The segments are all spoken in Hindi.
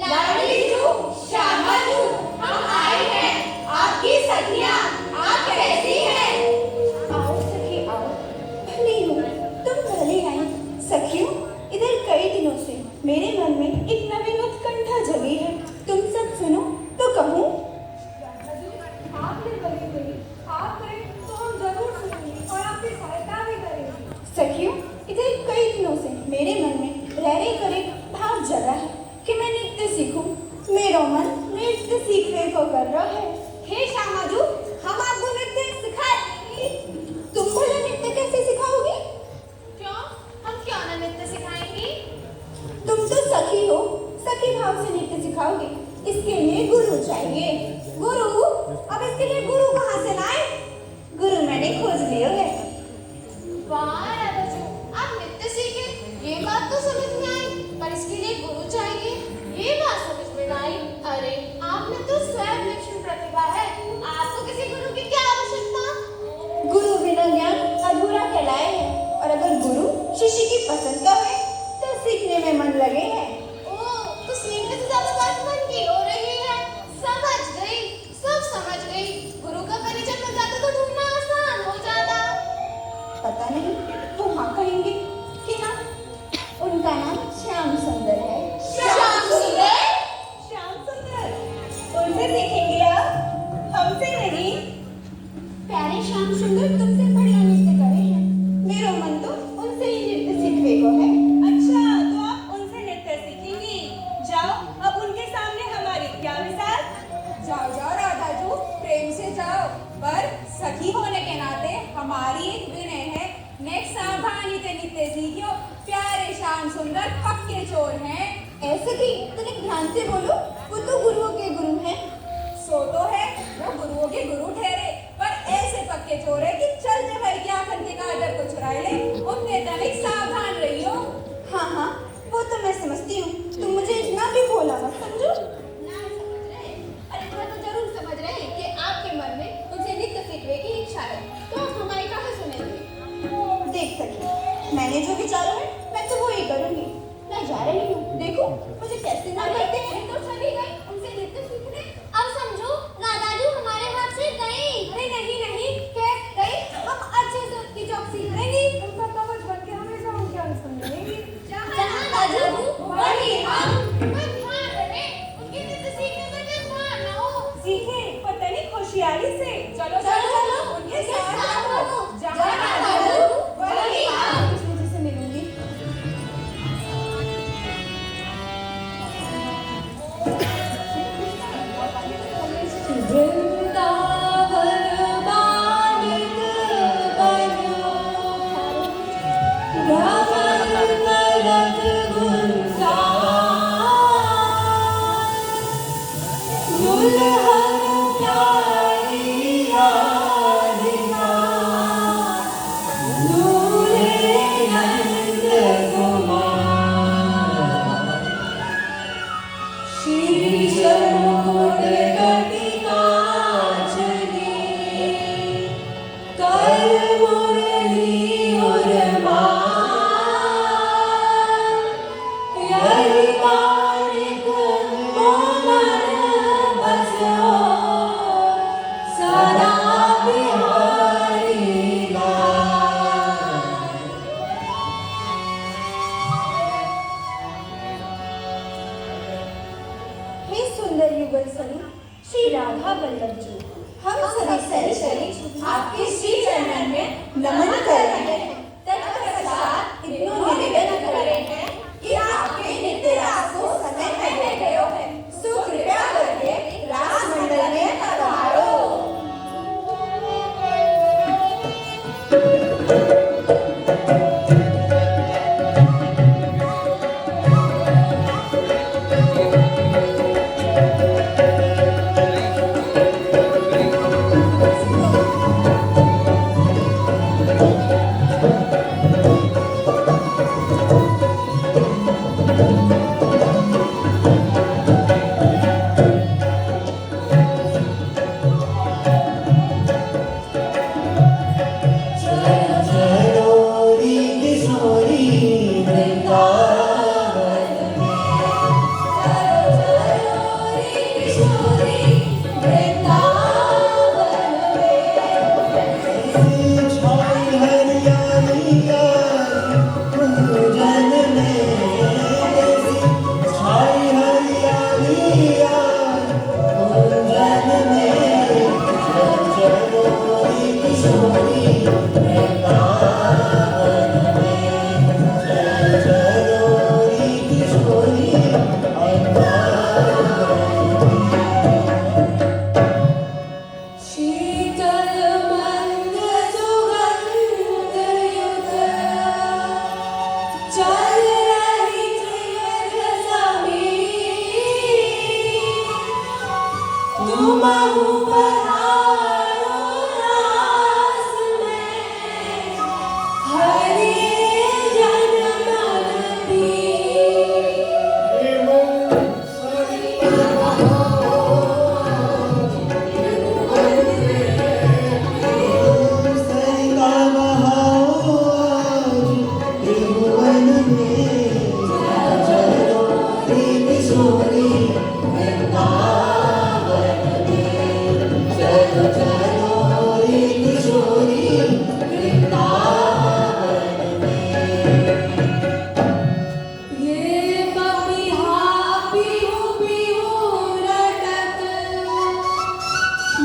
लाडली जू, श्यामा जू, सखी हो, सखी भाव से नृत्य सिखाओगे, इसके लिए गुरु चाहिए। गुरु? अब इसके लिए गुरु कहाँ से लाए? गुरु मैंने खोज लिए है। वाह राधा जी, आप नृत्य सीखे, ये बात तो समझ में आई, पर इसके लिए गुरु चाहिए, ये बात समझ में आई। अरे आप में तो स्वयं विलक्षण प्रतिभा है, आपको किसी गुरु की क्या आवश्यकता? गुरु बिना ज्ञान अधूरा कहलाए है, और अगर गुरु शिष्य की पसंद का है तो सीखने में मन लगे है। ओह, तो सीखने से ज्यादा बात मन की हो रही है। समझ गई, सब समझ गई। गुरु का परिचय मिल जाता तो ढूंढना आसान हो जाता। पता नहीं वो हाँ कहेंगे कि ना। उनका नाम श्याम सुंदर है। श्याम सुंदर? श्याम सुंदर उनसे सीखेंगे आप, हमसे नहीं। प्यारे श्याम सुंदर तुमसे बढ़िया नृत्य करे हैं, मेरा मन तो उनसे ही नृत्य सीखने को है। अच्छा, तो आप उनसे नृत्य सीखेंगी। जाओ, अब उनके सामने हमारी क्या मिसाल। जाओ जाओ राधा जी, प्रेम से जाओ, पर सखी होने के नाते हमारी एक विनय है, नेक सावधानी से नृत्य सीखियो। प्यारे श्याम सुंदर पक्के चोर हैं। ऐसे भी तनिक ध्यान से बोलो, वो तो गुरुओं के गुरु हैं। सो तो है, वो गुरुओं के गुरु ठहरे, पर ऐसे पक्के चोर है कि चलते भर के आखन के काजर को चुरा ले। उनके तनिक सावधान रहियो। हाँ हाँ, वो तो मैं समझती हूँ, तुम मुझे इतना भी भोला मत समझो। ना समझ रहे, अरे इतना तो जरूर समझ रहे कि आपके मन में उनसे नृत्य सीखने की इच्छा है, तो आप हमारी कहाँ सुनेंगे? देख सके, मैंने जो विचारा है मैं तो वो ही करूँगी। मैं जा रही हूँ, देखो मुझे कैसे ना करते हैं। तो चली गई उनसे नृत्य सीखने। अब समझो राधा जी हमारे हाथ से गई। अरे नहीं नहीं, कैसे गई? हम अच्छे से उसकी चौकसी करेंगे, उनका कवच बन के हमेशा उनके अनुसरण रहेंगे। जहाँ राजा वही हम। पर ध्यान रहे, उनके नृत्य सीखने में निर्भर न हो। सीखे, पर तनिक होशियारी से। चलो चलो चलो, उनके साथ रहो। जहाँ राजा वही हम। मुझे से मिलूंगी। हे सुंदर युगल सनी श्री राधा वल्लभ जी, हम सभी सरी आपके श्री चरणन में नमन कर रहे हैं। तत्पश्चात इतना निवेदन कर रहे हैं कि आपके नित्य रास को समय पहले गयो है, सो कृपया करके रास मंडल में पधारो। ये पपीहा पीहू पीहू रटत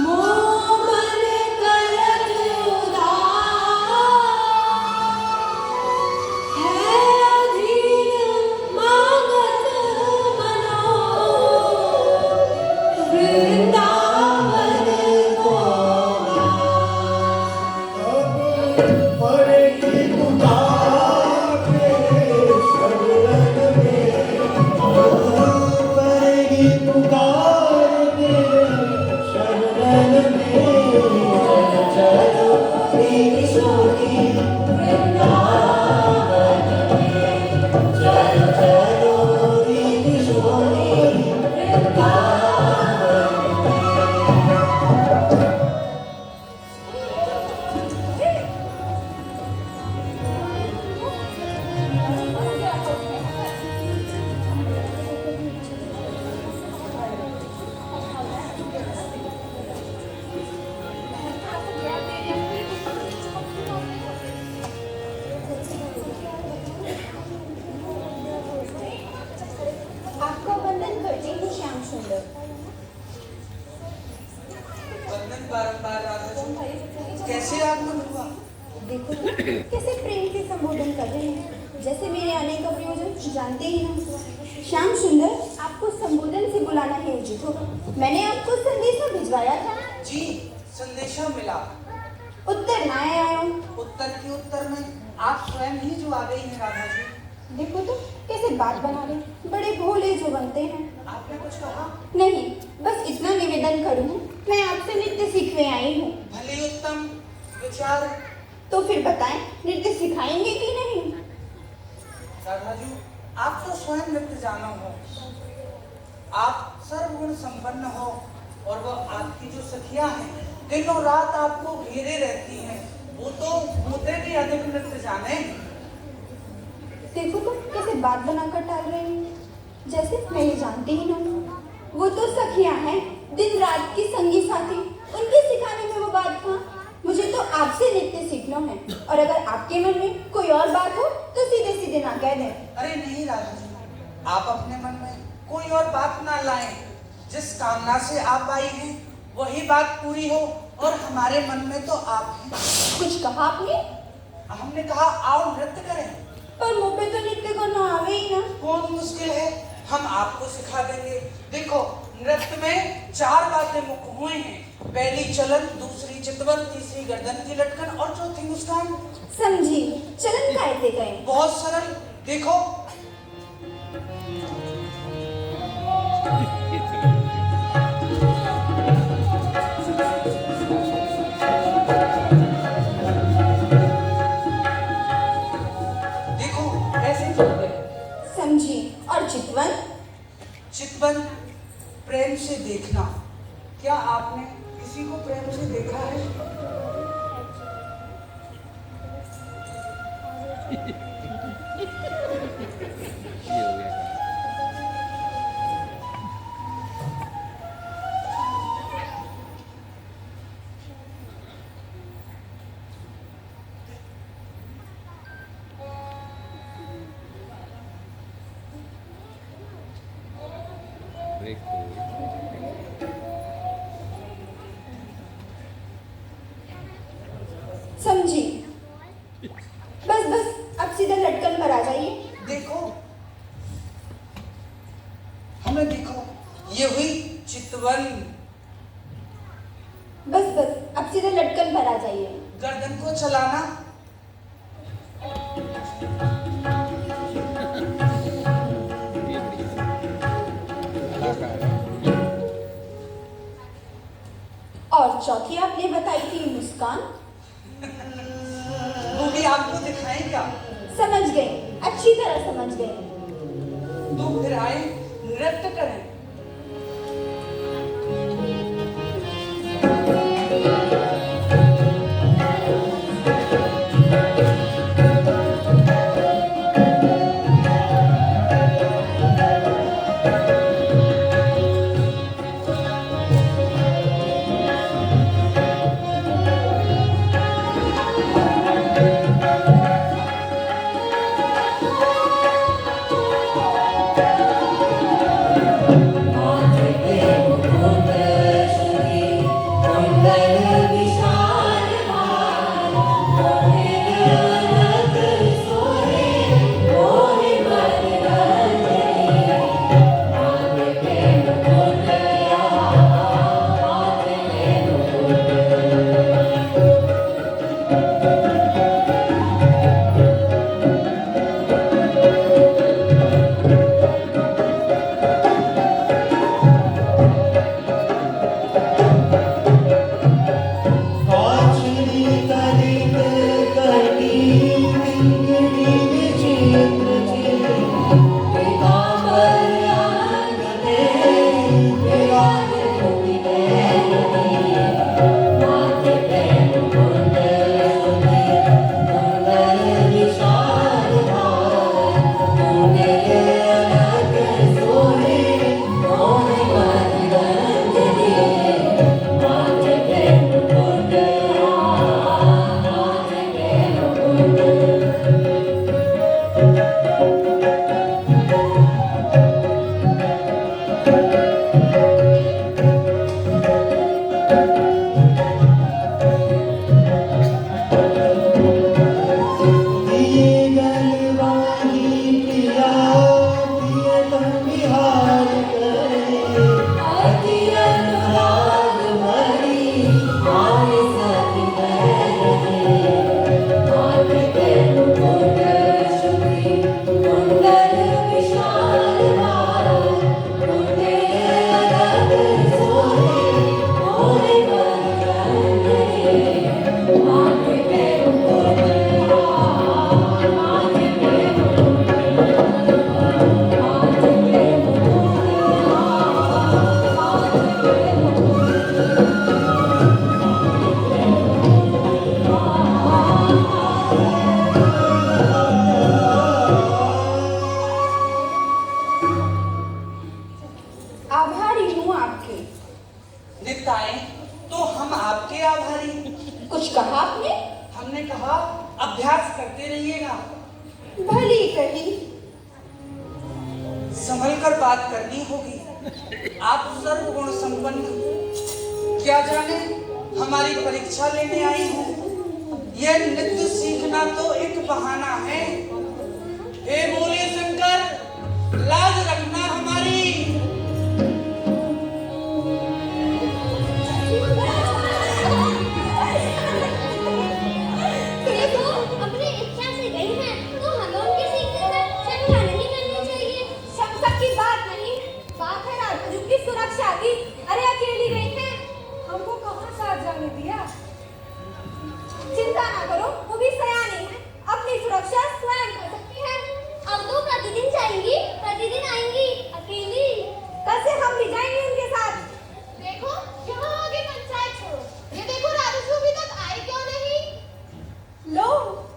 मोमन करत उदास है अधीन मांगत मनो वृंदावन को आपका वंदन करती हूँ श्याम सुंदर। वंदन बारंबार राधा जी। कैसे आगमन हुआ? देखो तो, कैसे प्रेम से संबोधन कर रहे हैं, जैसे मेरे आने का प्रयोजन जानते ही हैं। श्याम सुंदर, आपको संबोधन से बुलाना है उचित होगा। मैंने आपको संदेशा भिजवाया था। जी, संदेशा मिला। उत्तर ना आया। उत्तर के उत्तर में आप स्वयं ही जो आ गई हैं राधा जी। देखो तो कैसे बात बना रहे, बड़े भोले जो बनते हैं। आपने कुछ कहा? नहीं, बस इतना निवेदन करूँ, मैं आपसे नृत्य सीखने आई हूँ। भले उत्तम विचार। तो फिर बताएं, नृत्य सिखाएंगे कि नहीं? राधा जी, आप तो स्वयं नृत्य जानो हो, आप सर्वगुण संपन्न हो, और वो आपकी जो सखियां हैं दिनों रात आपको घेरे रहती हैं, वो तो मुझे भी अधिक नृत्य जाने। देखो तो कैसे बात बनाकर टाल रहे हैं, जैसे मैं ये जानती ही ना हूँ। वो तो सखियां हैं, दिन रात की संगी साथी, उनके सिखाने में वो बात था। मुझे तो आपसे नृत्य सीखना है, और अगर आपके मन में कोई और बात हो तो सीधे सीधे ना कह दें। अरे नहीं राधा जी, आप अपने मन में कोई और बात ना लाएं। जिस कामना से आप आई हैं वही बात पूरी हो, और हमारे मन में तो आप हैं। कुछ कहा आपने? हमने कहा आओ नृत्य करें। पर मुँह पे तो नृत्य करना आवे ही ना। कौन मुश्किल है, हम आपको सिखा देंगे। देखो, नृत्य में 4 बातें मुख्य हुए हैं। पहली चलन, दूसरी चितवन, तीसरी गर्दन की लटकन, और चौथी मुस्कान। समझी, चलन कैसे गए? बहुत सरल। देखो, देखो ऐसे चलते हैं। समझी। और चितवन? चितवन, प्रेम से देखना। क्या आपने किसी को प्रेम से देखा है? समझी। बस बस, अब सीधा लटकन पर आ जाइए। देखो, हमें देखो, ये हुई चितवन। बस बस, अब सीधा लटकन पर आ जाइए। गर्दन को चलाना। और चौथी आपने बताई थी मुस्कान। वो भी आपको दिखाएं क्या? समझ गई, अच्छी तरह समझ गई। तो फिर आए नृत्य करें। आभारी हूँ आपके। नित्ताएं, तो हम आपके आभारी। कुछ कहा आपने? हमने कहा अभ्यास करते रहिएगा। भली कही। संभल कर बात करनी होगी। आप सर्वगुण संपन्न, क्या जाने हमारी परीक्षा लेने आई हो। यह नृत्य सीखना तो एक बहाना है। हे बोले शंकर, लाज रखना हमारी। देखो, अपनी इच्छा से गई हैं, तो हमें उनके सीखने में शंका नहीं करनी चाहिए। शंका की बात नहीं, बात है राजू की सुरक्षा की। अरे अकेली गई है, हमको कहाँ साथ जाने दिया। चिंता ना करो, वो भी सयानी है, अपनी सुरक्षा स्वयं कर सकती है। अब तो प्रतिदिन जाएंगी, प्रतिदिन आएंगी, अकेली। कल से हम भी जाएंगे उनके साथ। देखो, यहाँ आगे पंचायत छोड़ो। ये देखो, राजू अभी तक आए क्यों नहीं? लो,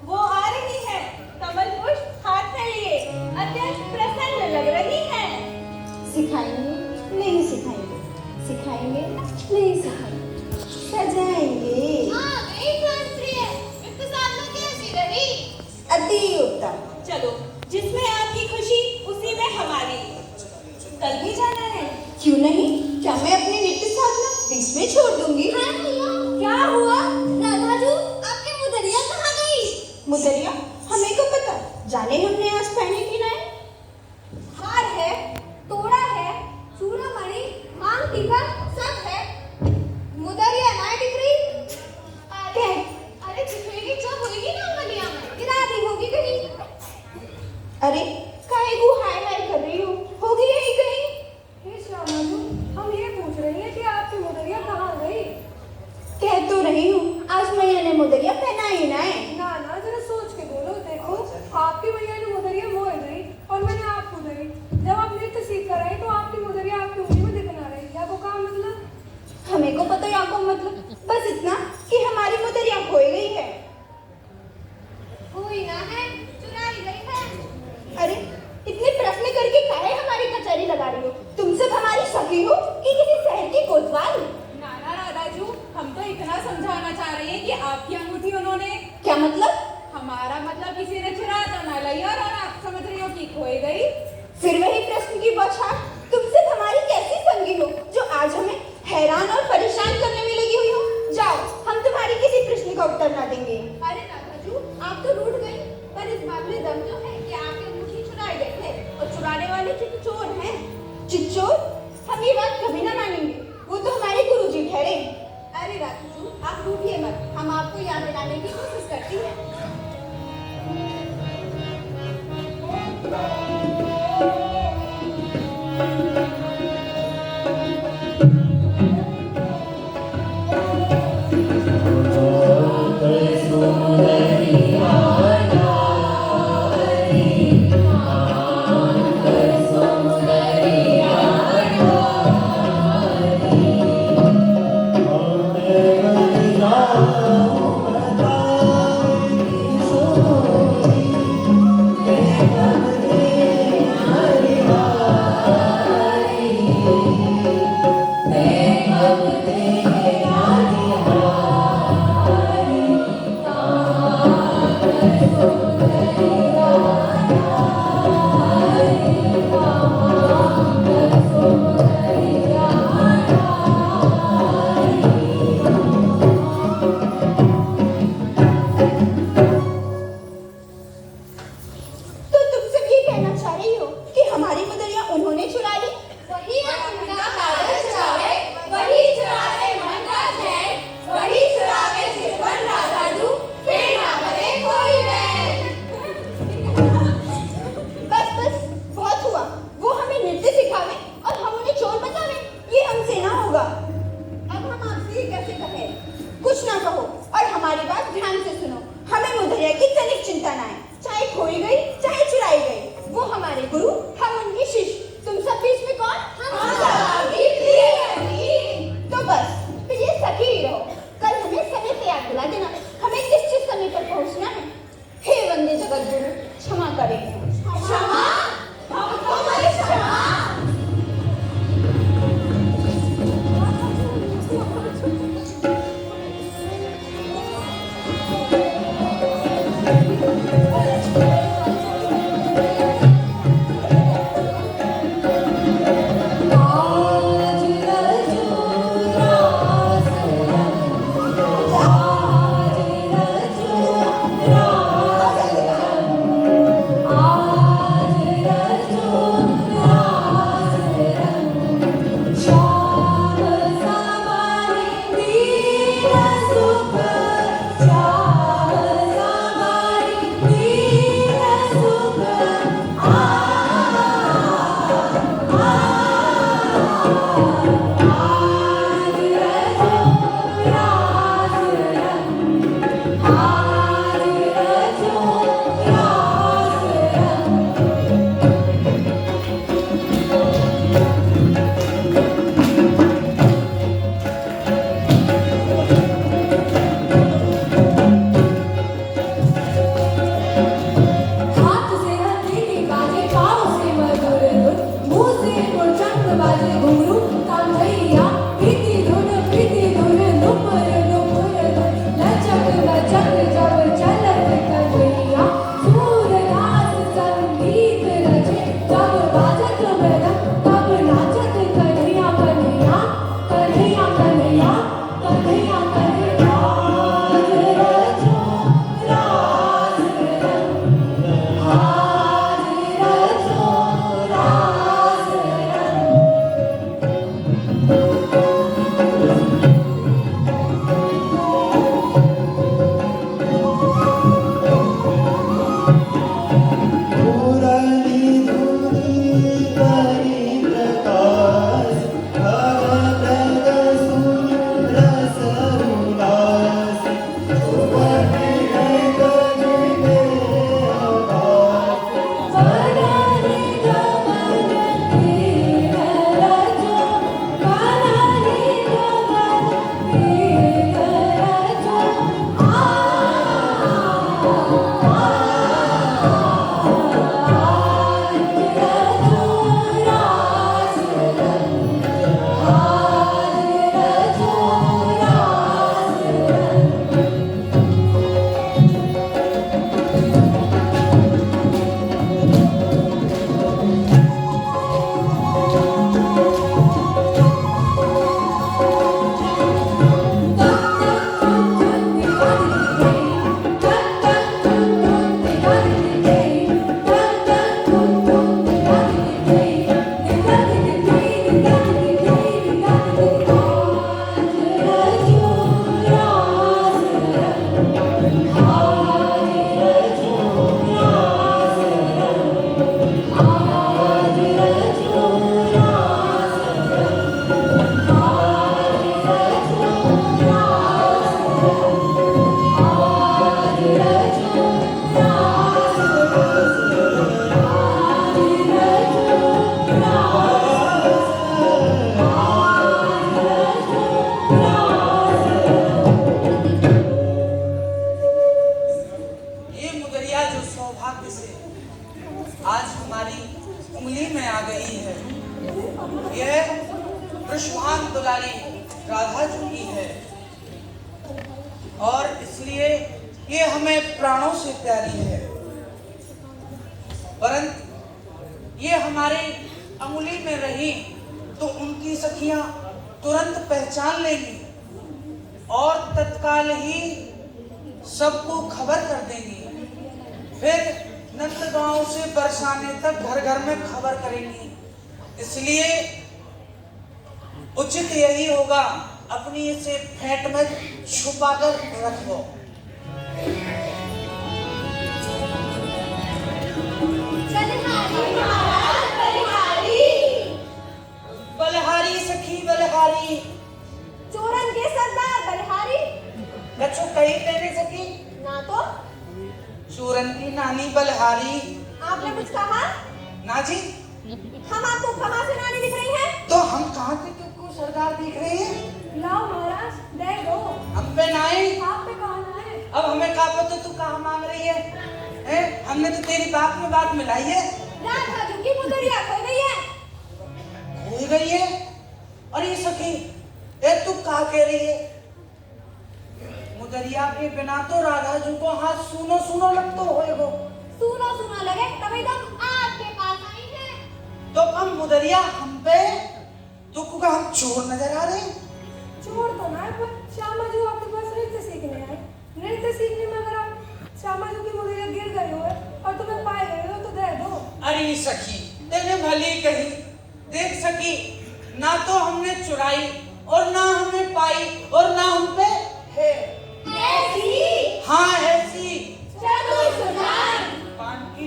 वो आ रही है, कमल पुष्प हाथ में लिए, अत्यंत प्रसन्न लग रही है। सिखाएंगे नहीं सिखाएंगे, सिखाएंगे नहीं सिखाएंगे, सजाएंगे। आ गई प्रिय, वित्त साधना कैसी रही? अति उत्तम। चलो, जिसमें आपकी खुशी उसी में हमारी। कल भी जाना है। क्यों नहीं? क्या मैं अपनी नित्य साधना बीच में छोड़ दूंगी? हाँ भैया, क्या हुआ? राधाजू, आपकी मुदरिया कहाँ गई? मुदरिया हमें को पता, जाने हमने आज पहने की नहीं। हार है, तोड़ा है, चूड़ामणि, मांग टीका सब है, मुदरिया ना दिख रही। अरे दिखेगी जब होगी ना मुदरिया में। गिरा दी होगी कहीं। अरे काहे को हाय हाय कर रही हो? होगी यही कहीं। हे श्यामाजू, हम ये पूछ रहे हैं कि आपकी मुदरिया कहाँ गई? कह तो रही हूँ, आज मैया ने मुदरिया पहना ही ना है। ना ना, जरा सोच के बोलो। देखो, आपकी मैया ने मुदरिया मोह गई और मैंने आपको दी। जब आप नृत्य सीख कर आए तो आपकी मुदरिया आपकी उंगली में दिखना रही। क्या को काम मतलब? हमें को पता या को मतलब बस इतना कि हमारी मुदरिया खोई गई है। कोई ना है, चुराई गई है। अरे इतने प्रश्न करके काहे हमारी कचहरी लगा रही हो? तुम सब हमारी सखी हो कि किसी शहर की कोतवाल? नाना राधाजू, हम तो इतना समझाना चाह रहे हैं कि आपकी अंगूठी उन्होंने। क्या मतलब? हमारा मतलब किसी ने चुरा तो न ली और आप समझ रही हो कि खोई गई। फिर वही प्रश्न की बौछार। तुम सब हमारी कैसी संगी हो जो आज हमें हैरान और परेशान करने में लगी हुई हो? जाओ, हम तुम्हारी किसी प्रश्न का उत्तर ना देंगे। अरे राधाजू, आप तो रूठ गई, पर इस बात में दम तो है कि आपकी अंगूठी चुराई गई है और चुराने वाले चित्तचोर हैं। चिच्चोर? हम ये बात कभी ना मानेंगे, वो तो हमारे गुरुजी ठहरे। अरे राधाजू, आप रूठिए मत, हम आपको याद दिलाने की कोशिश करती हैं।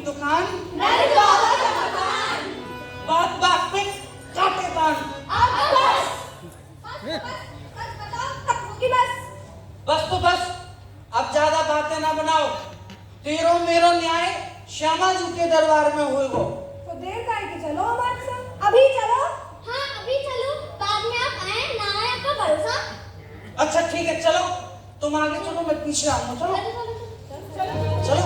दुकान बात बात पे काटे पान। मेरो न्याय श्यामा जी के दरबार में होएगो। तो देर काहे की, चलो हमारे साथ। अभी चलो। हाँ अभी चलो, बाद में आप आए ना आए आपका भरोसा। अच्छा ठीक है, चलो तुम आगे चलो, मैं पीछे आऊंगा। चलो चलो चलो।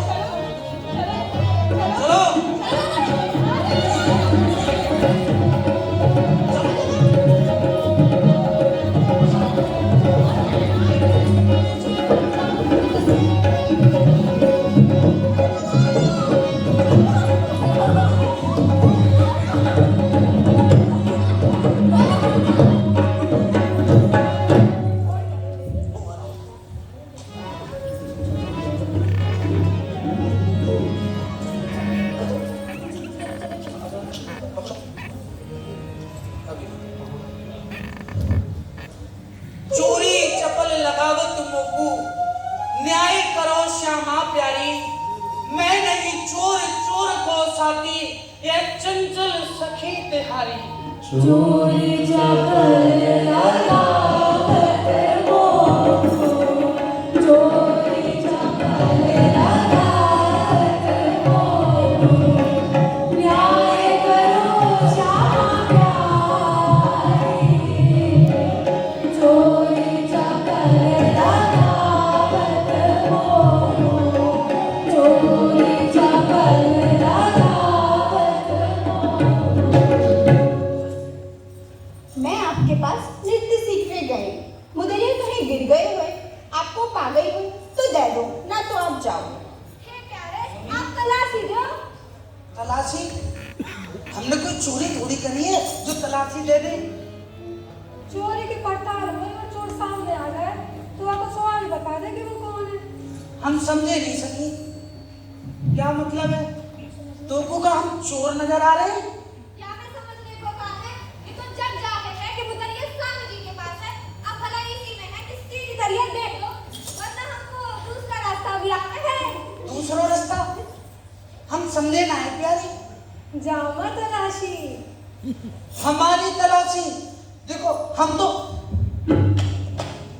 चोरी चपल लगावत मोकू, न्याय करो श्यामा प्यारी। मैं नहीं चोर चोर को साथी, ये चंचल सखी तिहारी। चोरी चपल लगावत मोकू, चोरी चपल लगावत मोकू, न्याय करो श्यामा प्यारी। चोरी चपल लगावत मोकू, चोरी चपल लगावत मोकू। मैं आपके पास नृत्य सीखने गई, मुदरिया कहीं गिर गए हुए, आपको पा गई हुई तो दे दो, ना तो आप जाओ। हे प्यारे, आप तलाशी दो। तलाशी? हमने कोई चोरी थोड़ी करी है जो तलाशी दे दे। चोरी की पड़ताल में वो चोर सामने आ गए तो आपको सवाल बता दे कि वो कौन है। हम समझे नहीं सकी, क्या मतलब है? तो को का हम चोर नजर आ रहे हैं? क्या मैं समझने को कहा है? ये तो जग जाहिर है कि मुदरिया स्वामी जी के पास है। अब भला इसी में है कि सीधी दरिया देख लो, वरना हमको दूसरा रास्ता भी रखना है। दूसरा रास्ता हम समझे ना है प्यारी। जाओ मत तलाशी। हमारी तलाशी? देखो हम तो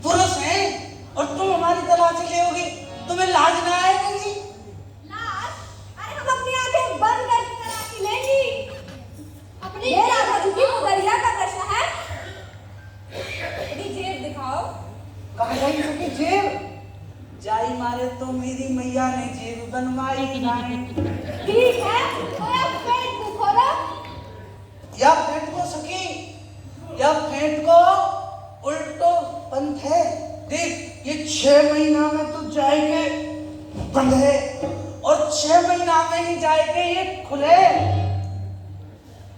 पुरुष हैं और तुम हमारी तलाशी लेओगी, तुम्हें लाज ना आएगी? लाज? अरे हम अपनी आंखें बंद करके तलाशी लेंगी। अपनी ये राधा जी की मुदरिया का प्रश्न है। यदि जेब दिखाओ। कहा जाई सके जेब? जाई मारे तो मेरी मैया ने जेब बनवाई नहीं। ठीक है, तो आप पेट को खोलो। या फेंट को सकी, या फेंट को उल्टो पंथ है। देख ये 6 महीना में तो जाएंगे बंधे और 6 महीना में ही जाएंगे ये खुले।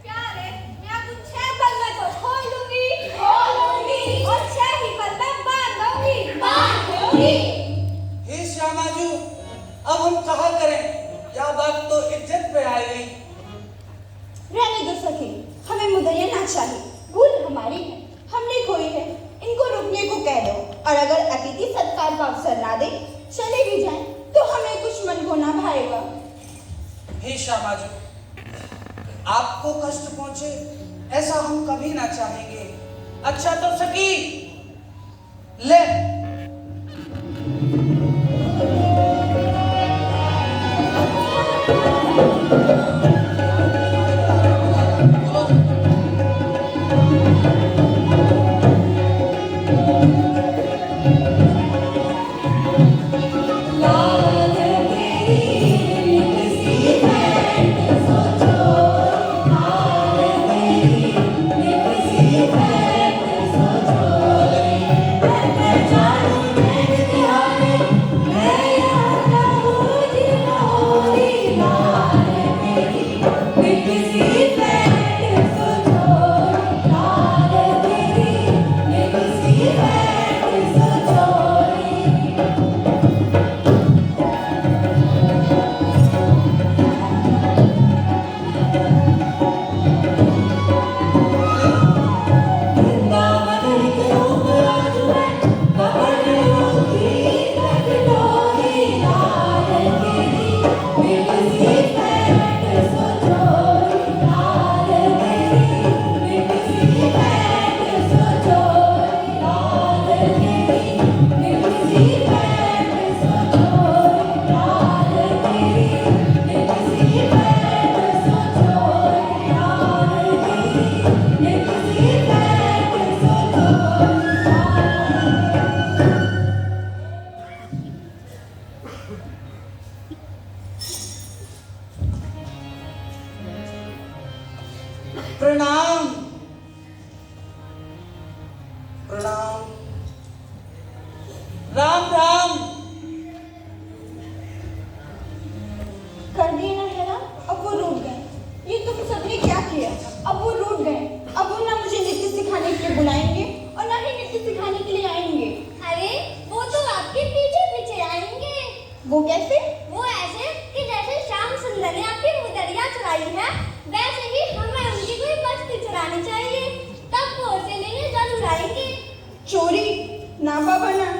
प्यारे, मैं आपको 6 पल में तो खोल दूंगी और 6 ही पल में बांध दूंगी। हे श्यामा जी, अब हम कहा करें? क्या बात तो इज्जत पे आ गई। रहने दो सखी, हमें मुदरिया ना चाहिए, भूल हमारी है, हमने खोई है। इनको रुकने को कह दो, और अगर अतिथि सत्कार का अवसर ना दे, चले भी जाएं, तो हमें कुछ मन को ना भाएगा। हे श्यामा जी, आपको कष्ट पहुंचे ऐसा हम कभी ना चाहेंगे। अच्छा तो सकी ले। जा प्रणाम। राम राम। कर दिए ना है ना, अब वो रूठ गए। ये तुम सबने क्या किया? अब वो रूठ गए। अब वो ना मुझे नृत्य सिखाने के लिए बुलाएंगे और ना ही नृत्य सिखाने के लिए आएंगे। अरे वो तो आपके पीछे पीछे आएंगे। वो कैसे? वो ऐसे कि जैसे श्याम सुंदर ने आपकी मुदरिया चुराई है, वैसे ही हमें उनकी कोई बस्ती चुरानी चाहिए, तब वो उसे लेने जरूर आएंगे। चोरी ना बाबा ना।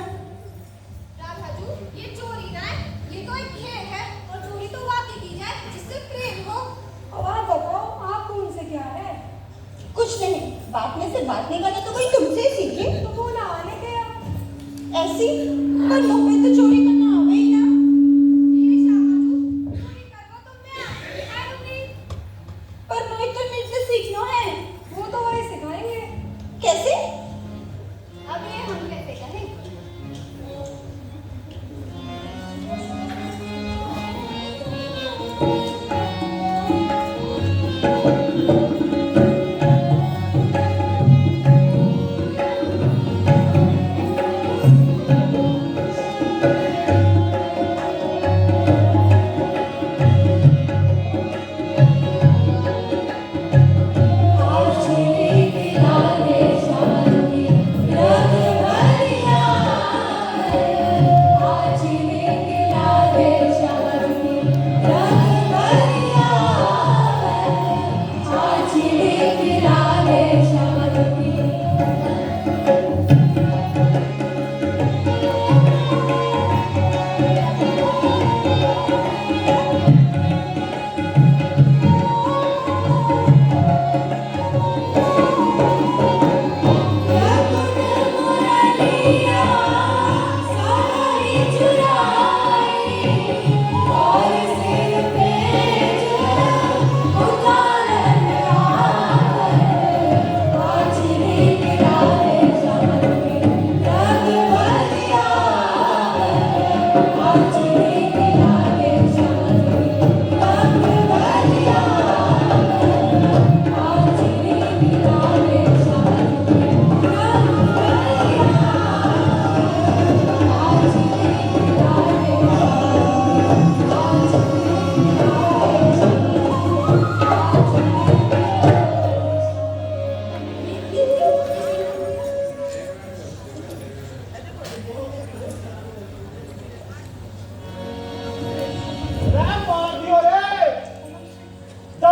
राधाजू, ये चोरी ना है, ये तो एक खेल है और चोरी तो वाकई की जाए जिससे प्रेम हो। अब आप बताओ, आपको उनसे क्या है? कुछ नहीं, बांटने से बांटने वाला तो कोई तुमसे सीखे। तो वो ना आने के ऐसी पर मुंह में तो चोरी करना आवे ही ना। हे श्यामाजू, चोरी करवा तो मैं आऊंगी। पर मुझे तो नृत्य सीखना है। वो तो वही सिखाएंगे। कैसे? अब ये हम कैसे कहें?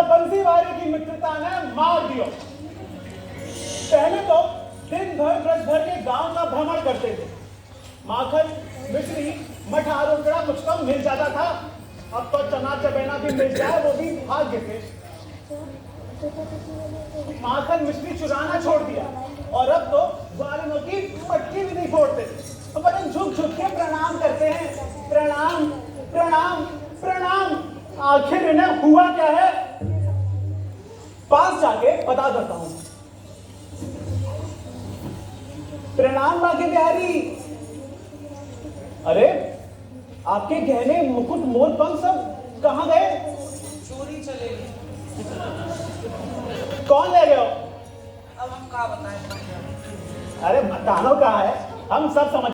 बंसीवारी की मित्रता ने मार दियो। पहले तो दिन भर ब्रज भर के गांव का भ्रमण करते थे, माखन मिश्री मठा रोकड़ा मुझको मिल जाता था। अब तो चना चबेना भी मिल जाए वो भी भाग्य से। माखन मिश्री चुराना छोड़ दिया और अब तो ग्वालिनों की मटकी भी नहीं फोड़ते, बड़े झुक झुक के प्रणाम करते हैं। प्रणाम प्रणाम प्रणाम। आखिर इन्हें हुआ क्या है? पास जाके पता करता हूं। प्रणाम बाकी बिहारी। अरे आपके गहने मुकुट मोर पंख सब कहां गए? चोरी चले गई। कौन ले गए हो? अब हम क्या बताएं? अरे बतानो कहाँ है, हम सब समझ